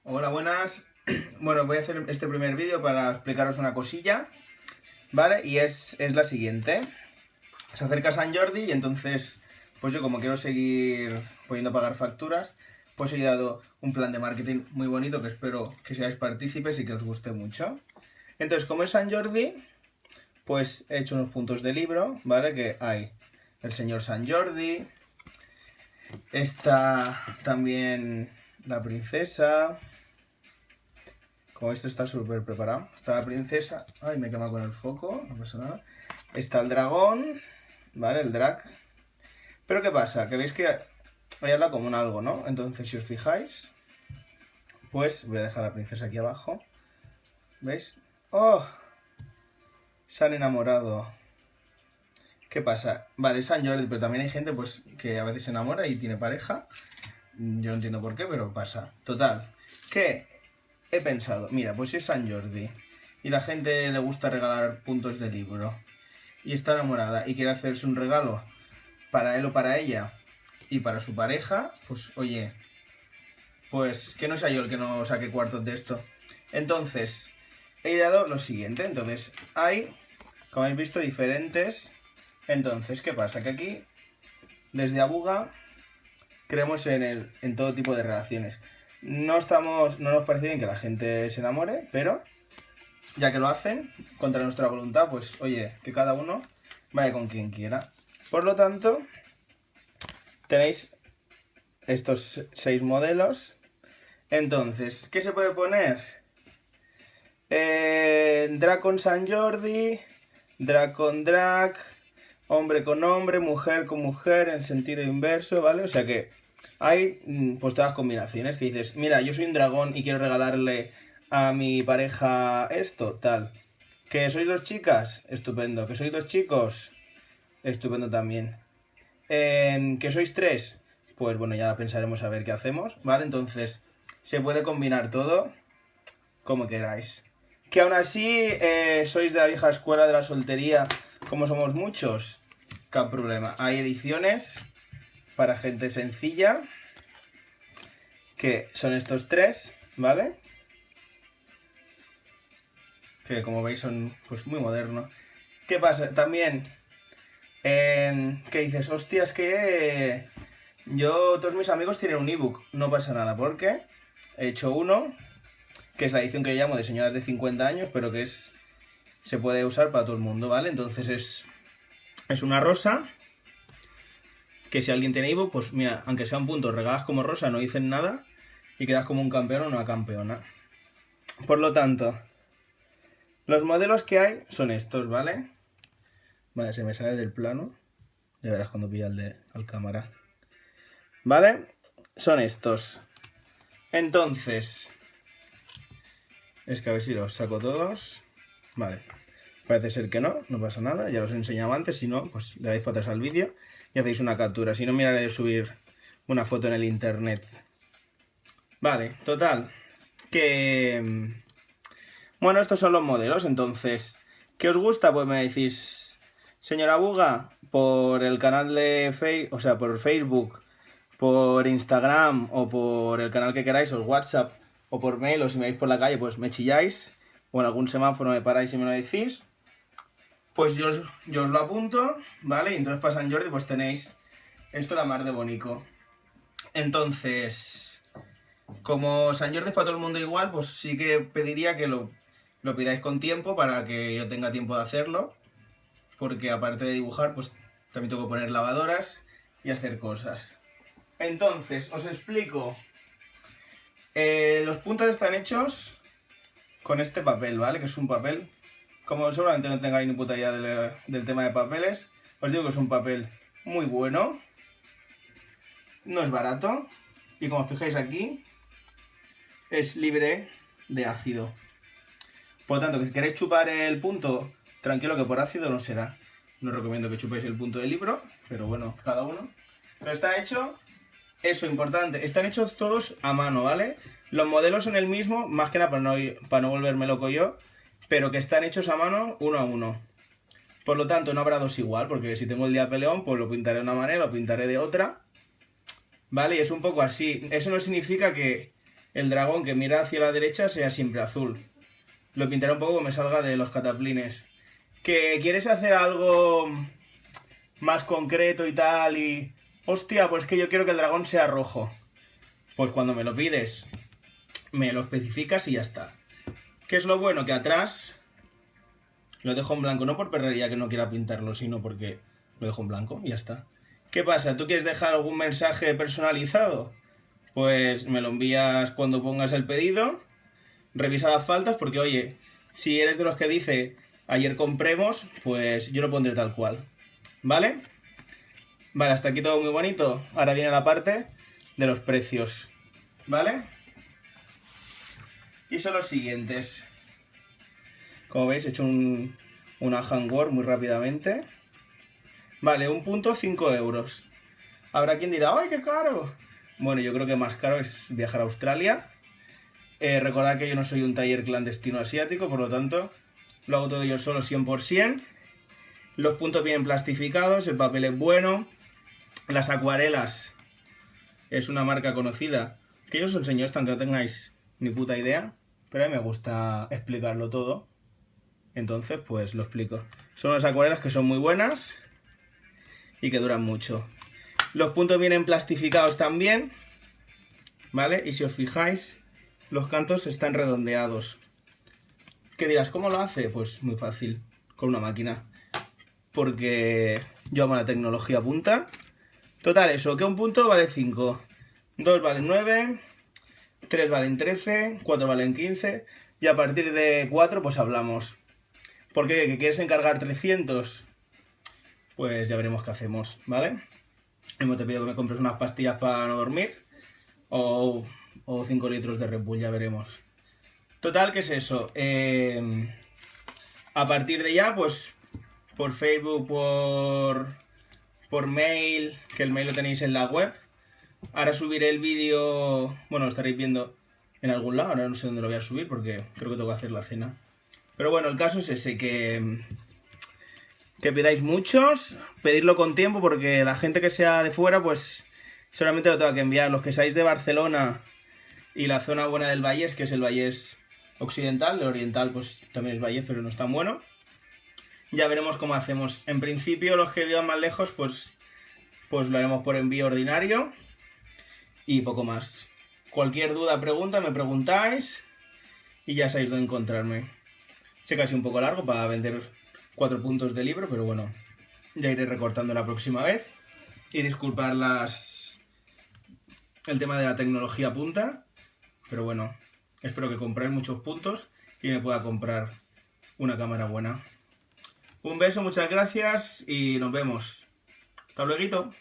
Hola, buenas. Bueno, voy a hacer este primer vídeo para explicaros una cosilla, ¿vale? Y es la siguiente. Se acerca San Jordi y entonces, pues yo como quiero seguir pudiendo pagar facturas, pues he dado un plan de marketing muy bonito que espero que seáis partícipes y que os guste mucho. Entonces, como es San Jordi, pues he hecho unos puntos de libro, ¿vale? Que hay el señor San Jordi, está también la princesa. Como esto está súper preparado. Está la princesa. Ay, me quema con el foco. No pasa nada. Está el dragón. ¿Vale? El drag. Pero ¿qué pasa? Que veis que hay habla como un algo, ¿no? Entonces, si os fijáis, pues voy a dejar a la princesa aquí abajo. ¿Veis? ¡Oh! Se han enamorado. ¿Qué pasa? Vale, es San Jordi, pero también hay gente pues que a veces se enamora y tiene pareja. Yo no entiendo por qué, pero pasa. Total. ¿Qué? He pensado, mira, pues si es San Jordi y la gente le gusta regalar puntos de libro y está enamorada y quiere hacerse un regalo para él o para ella y para su pareja, pues oye, pues que no sea yo el que no saque cuartos de esto. Entonces, he ideado lo siguiente. Entonces, hay, como habéis visto, diferentes. Entonces, ¿qué pasa? Que aquí, desde Abuga, creemos en todo tipo de relaciones. No nos parece bien que la gente se enamore, pero ya que lo hacen contra nuestra voluntad, pues oye, que cada uno vaya con quien quiera. Por lo tanto, tenéis estos 6 modelos. Entonces, ¿qué se puede poner? Drag con San Jordi, drag con drag, hombre con hombre, mujer con mujer en sentido inverso, ¿vale? O sea que hay pues todas las combinaciones que dices, mira, yo soy un dragón y quiero regalarle a mi pareja esto, tal. ¿Que sois dos chicas? Estupendo. ¿Que sois dos chicos? Estupendo también. ¿Que sois tres? Pues bueno, ya pensaremos a ver qué hacemos, ¿vale? Entonces, se puede combinar todo como queráis. Que aún así sois de la vieja escuela de la soltería, como somos muchos, qué problema. Hay ediciones para gente sencilla, que son estos tres, ¿vale? Que como veis son pues muy modernos. ¿Qué pasa? También, ¿qué dices? Hostias, que todos mis amigos tienen un ebook. No pasa nada, porque he hecho uno, que es la edición que yo llamo de señoras de 50 años, pero que se puede usar para todo el mundo, ¿vale? Entonces es una rosa, que si alguien tiene ebook, pues mira, aunque sea un punto, regalas como rosa, no dicen nada, y quedas como un campeón o una campeona. Por lo tanto, los modelos que hay son estos, ¿vale? Vale, se me sale del plano. Ya verás cuando pilla al cámara. ¿Vale? Son estos. Entonces, es que a ver si los saco todos. Vale. Parece ser que no pasa nada. Ya los he enseñado antes. Si no, pues le dais para atrás al vídeo y hacéis una captura. Si no, miraré de subir una foto en el internet. Vale, total. Que... Bueno, estos son los modelos. Entonces, ¿qué os gusta? Pues me decís, señora Buga, por el canal de Facebook, o sea, por Facebook, por Instagram o por el canal que queráis, o WhatsApp, o por mail, o si me veis por la calle, pues me chilláis, o en algún semáforo me paráis y me lo decís, pues yo os lo apunto, ¿vale? Y entonces para San Jordi pues tenéis esto la mar de bonito. Entonces, como San Jordi es para todo el mundo igual, pues sí que pediría que lo pidáis con tiempo para que yo tenga tiempo de hacerlo, porque aparte de dibujar, pues también tengo que poner lavadoras y hacer cosas. Entonces, os explico. Los puntos están hechos con este papel, ¿vale? Que es un papel, como seguramente no tengáis ni puta idea del tema de papeles, os digo que es un papel muy bueno, no es barato, y como fijáis aquí, es libre de ácido. Por lo tanto, que si queréis chupar el punto, tranquilo que por ácido no será. No os recomiendo que chupéis el punto del libro, pero bueno, cada uno. Pero está hecho, eso importante, están hechos todos a mano, ¿vale? Los modelos son el mismo, más que nada para no volverme loco yo, pero que están hechos a mano uno a uno. Por lo tanto, no habrá dos igual, porque si tengo el día peleón, pues lo pintaré de una manera, lo pintaré de otra. ¿Vale? Y es un poco así. Eso no significa que el dragón que mira hacia la derecha sea siempre azul. Lo pintaré un poco que me salga de los cataplines. ¿Que quieres hacer algo más concreto y tal y... Hostia, pues que yo quiero que el dragón sea rojo. Pues cuando me lo pides, me lo especificas y ya está. ¿Qué es lo bueno? Que atrás lo dejo en blanco, no por perrería que no quiera pintarlo, sino porque lo dejo en blanco y ya está. ¿Qué pasa? ¿Tú quieres dejar algún mensaje personalizado? Pues me lo envías cuando pongas el pedido, revisa las faltas, porque oye, si eres de los que dice ayer compremos, pues yo lo pondré tal cual. ¿Vale? Vale, hasta aquí todo muy bonito. Ahora viene la parte de los precios. ¿Vale? Y son los siguientes. Como veis, he hecho una handwork muy rápidamente. Vale, un punto 5 euros. Habrá quien dirá, ¡ay, qué caro! Bueno, yo creo que más caro es viajar a Australia. Recordad que yo no soy un taller clandestino asiático, por lo tanto, lo hago todo yo solo 100%. Los puntos vienen plastificados, el papel es bueno. Las acuarelas es una marca conocida, que yo os enseño esto aunque no tengáis ni puta idea, pero a mí me gusta explicarlo todo. Entonces, pues lo explico. Son unas acuarelas que son muy buenas y que duran mucho. Los puntos vienen plastificados también, ¿vale? Y si os fijáis, los cantos están redondeados. ¿Qué dirás? ¿Cómo lo hace? Pues muy fácil, con una máquina. Porque yo amo la tecnología punta. Total, eso, que un punto vale 5, 2 valen 9, 3 valen 13, 4 valen 15 y a partir de 4 pues hablamos. ¿Por qué? ¿Que quieres encargar 300? Pues ya veremos qué hacemos, ¿vale? Mismo te pido que me compres unas pastillas para no dormir o 5 litros de Red Bull, ya veremos. Total, ¿qué es eso? A partir de ya, pues por Facebook, por mail, que el mail lo tenéis en la web. Ahora subiré el vídeo, bueno, lo estaréis viendo en algún lado, ahora no sé dónde lo voy a subir porque creo que tengo que hacer la cena. Pero bueno, el caso es ese, que pidáis muchos, pedirlo con tiempo porque la gente que sea de fuera, pues solamente lo tengo que enviar. Los que seáis de Barcelona y la zona buena del Vallés, que es el Vallés occidental, el oriental pues también es Vallés, pero no es tan bueno. Ya veremos cómo hacemos. En principio, los que vivan más lejos, pues lo haremos por envío ordinario y poco más. Cualquier duda, pregunta, me preguntáis y ya sabéis dónde encontrarme. Sé que ha sido un poco largo para vender 4 puntos de libro, pero bueno, ya iré recortando la próxima vez. Y disculpar el tema de la tecnología punta, pero bueno, espero que compréis muchos puntos y me pueda comprar una cámara buena. Un beso, muchas gracias y nos vemos. Hasta luego.